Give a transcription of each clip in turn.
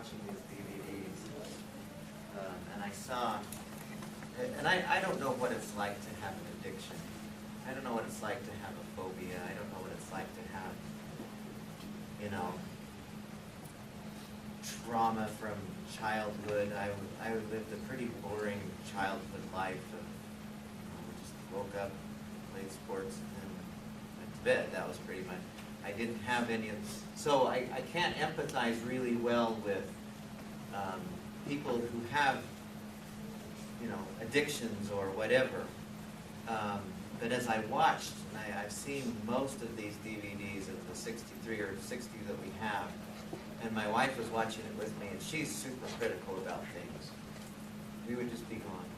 watching these DVDs, and I saw, and I don't know what it's like to have an addiction. I don't know what it's like to have a phobia. I don't know what it's like to have, trauma from childhood. I lived a pretty boring childhood life. Just woke up, played sports, and went to bed. That was pretty much. I didn't have any of this. So I can't empathize really well with people who have, addictions or whatever. But as I watched, and I've seen most of these DVDs of the 63 or 60 that we have, and my wife was watching it with me, and she's super critical about things. We would just be going,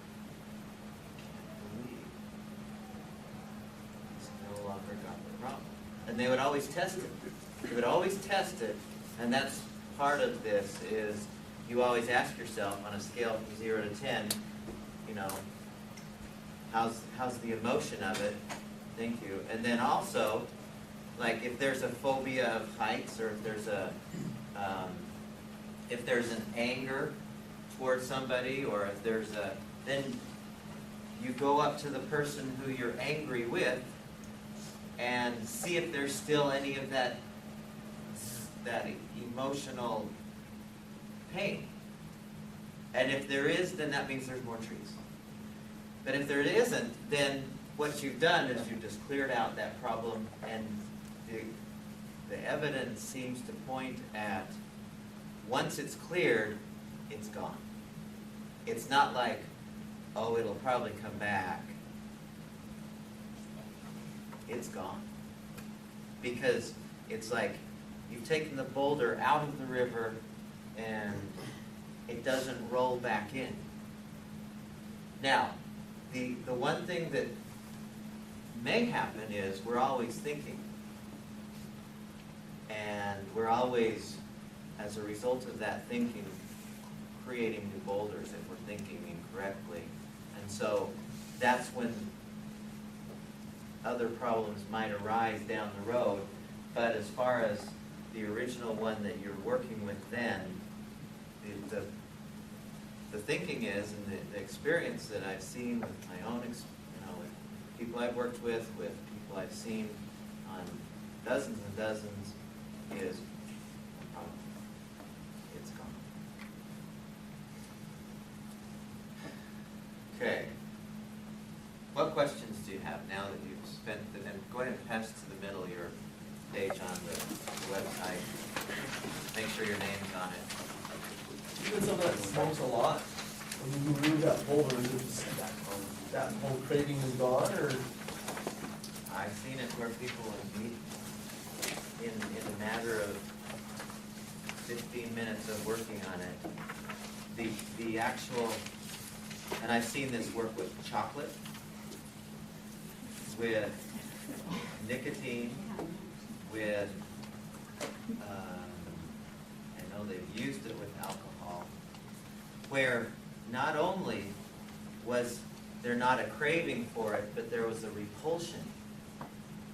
I can't believe it's no longer got the problem. And they would always test it. They would always test it, and that's part of this is you always ask yourself on a scale from 0 to 10, how's the emotion of it? Thank you. And then also, like if there's a phobia of heights, or if there's an anger towards somebody, or if there's then you go up to the person who you're angry with and see if there's still any of that emotional pain. And if there is, then that means there's more trees. But if there isn't, then what you've done is you've just cleared out that problem, and the evidence seems to point at once it's cleared, it's gone. It's not like, oh, it'll probably come back. It's gone. Because it's like you've taken the boulder out of the river and it doesn't roll back in. Now, the one thing that may happen is we're always thinking. And we're always, as a result of that thinking, creating new boulders if we're thinking incorrectly. And so that's when other problems might arise down the road. But as far as the original one that you're working with then, the thinking is, and the experience that I've seen with my own, with people I've worked with people I've seen on dozens and dozens, is it's gone. Okay. What questions do you have now that you've spent them? And go ahead and pass to the middle your page on the website. Make sure your name's on it. Even some of that smoke's a lot. When you remove that boulder, is it just that whole craving is gone, or? I've seen it where people would meet in a matter of 15 minutes of working on it. The actual, and I've seen this work with chocolate, with nicotine, with, I know they've used it with alcohol, where not only was there not a craving for it, but there was a repulsion.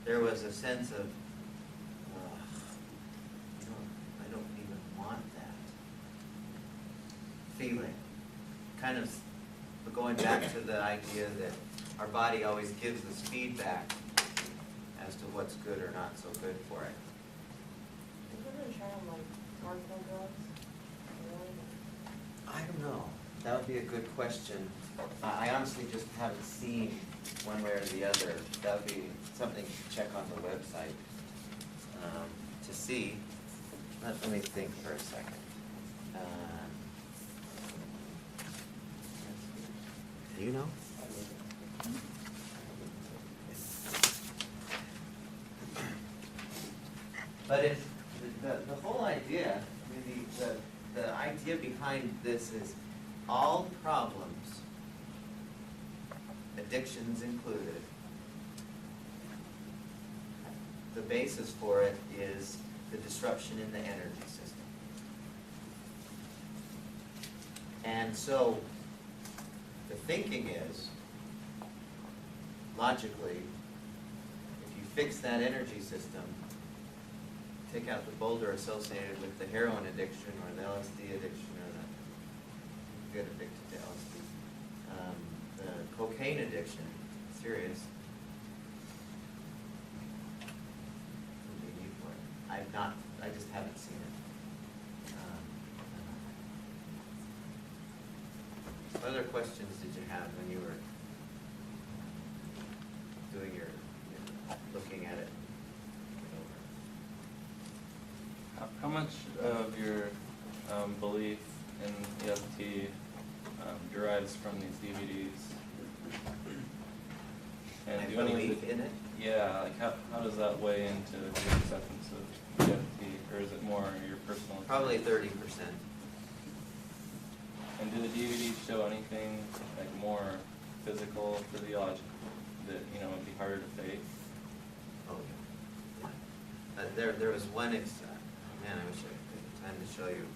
There was a sense of, I don't even want that feeling. Kind of going back to the idea that our body always gives us feedback as to what's good or not so good for it. Is there a term like harmful drugs? I don't know. That would be a good question. I honestly just haven't seen one way or the other. That would be something to check on the website to see. Let me think for a second. Do you know? But it's the whole idea, I mean, the idea behind this is all problems, addictions included, the basis for it is the disruption in the energy system. And so the thinking is, logically, if you fix that energy system, take out the boulder associated with the heroin addiction or the LSD addiction or the, get addicted to LSD. The cocaine addiction, serious. What do you need for it? I just haven't seen it. What other questions did you have when you were doing your looking at it? How much of your belief in EFT derives from these DVDs? My do any of belief in it? Yeah, like how does that weigh into your acceptance of EFT, or is it more your personal? Probably 30%. And do the DVDs show anything like more physical, physiological that would be harder to fake? Oh, yeah. There was one, man, I wish I had time to show you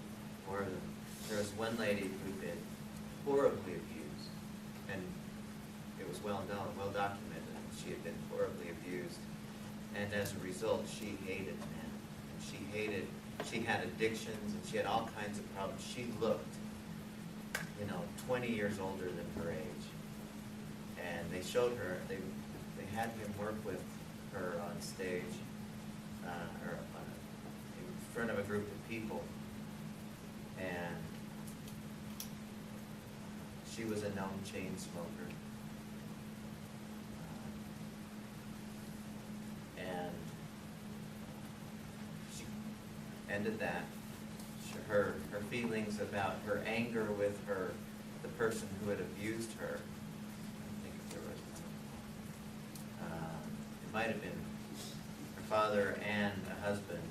more of them. There was one lady who'd been horribly abused, and it was well known, well documented, she had been horribly abused, and as a result, she hated men. And she had addictions, and she had all kinds of problems. She looked 20 years older than her age. And they showed her, they had him work with her on stage, or in front of a group of people. And she was a known chain smoker. And she ended that. Her feelings about her anger with the person who had abused her. I think there was, it might have been her father and a husband.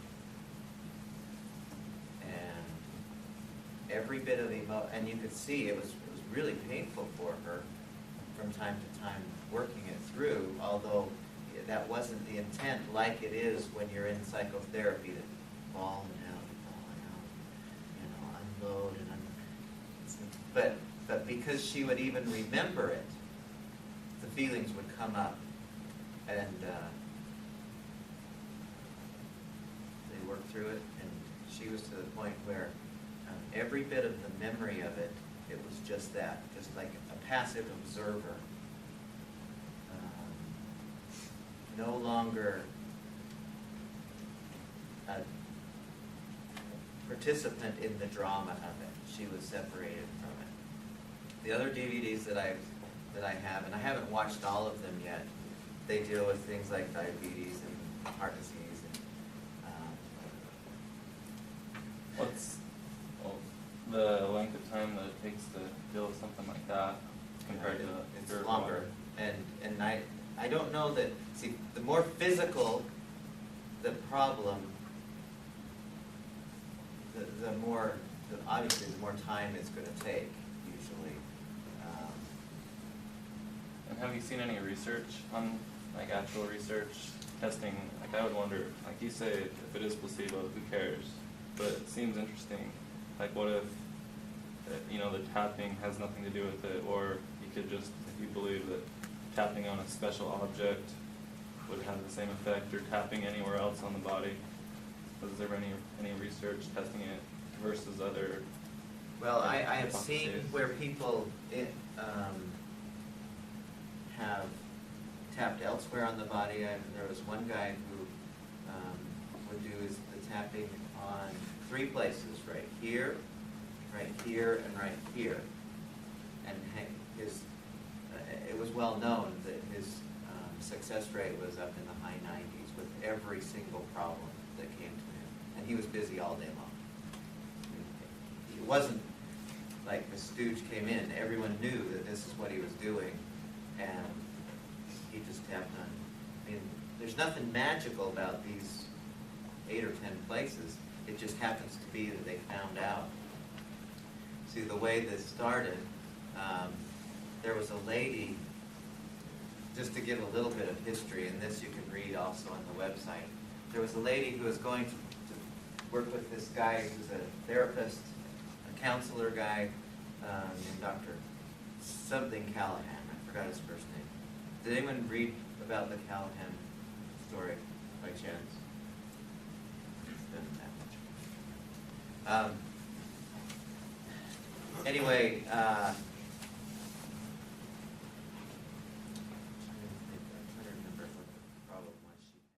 And every bit of and you could see it was really painful for her from time to time working it through, although that wasn't the intent like it is when you're in psychotherapy, to fall and out, unload and but because she would even remember it, the feelings would come up, and they worked through it, and she was to the point where every bit of the memory of it, it was just that, just like a passive observer, no longer a participant in the drama of it. She was separated from it. The other DVDs that I have, and I haven't watched all of them yet, they deal with things like diabetes and heart disease. And, What's the length of time that it takes to deal with something like that compared to it's spiritual longer, life? and I don't know that. See, the more physical the problem, the more, obviously, the more time it's going to take, usually. And have you seen any research on, like actual research, testing? Like I would wonder, like you say, if it is placebo, who cares? But it seems interesting. Like what if, the tapping has nothing to do with it, or you could just, if you believe that tapping on a special object would have the same effect, or tapping anywhere else on the body. Was there any research testing it versus other? Well, I have seen where people have tapped elsewhere on the body. There was one guy who would do the tapping on 3 places, right here, and right here. And it was well known that his success rate was up in the high 90s with every single problem that came to him. And he was busy all day long. It wasn't like the stooge came in. Everyone knew that this is what he was doing, and he just tapped on. I mean, there's nothing magical about these 8 or 10 places. It just happens to be that they found out. See, the way this started, there was a lady, just to give a little bit of history, and this you can read also on the website. There was a lady who was going to work with this guy who's a therapist, a counselor guy, named Dr. something Callahan. I forgot his first name. Did anyone read about the Callahan story by chance? Anyway,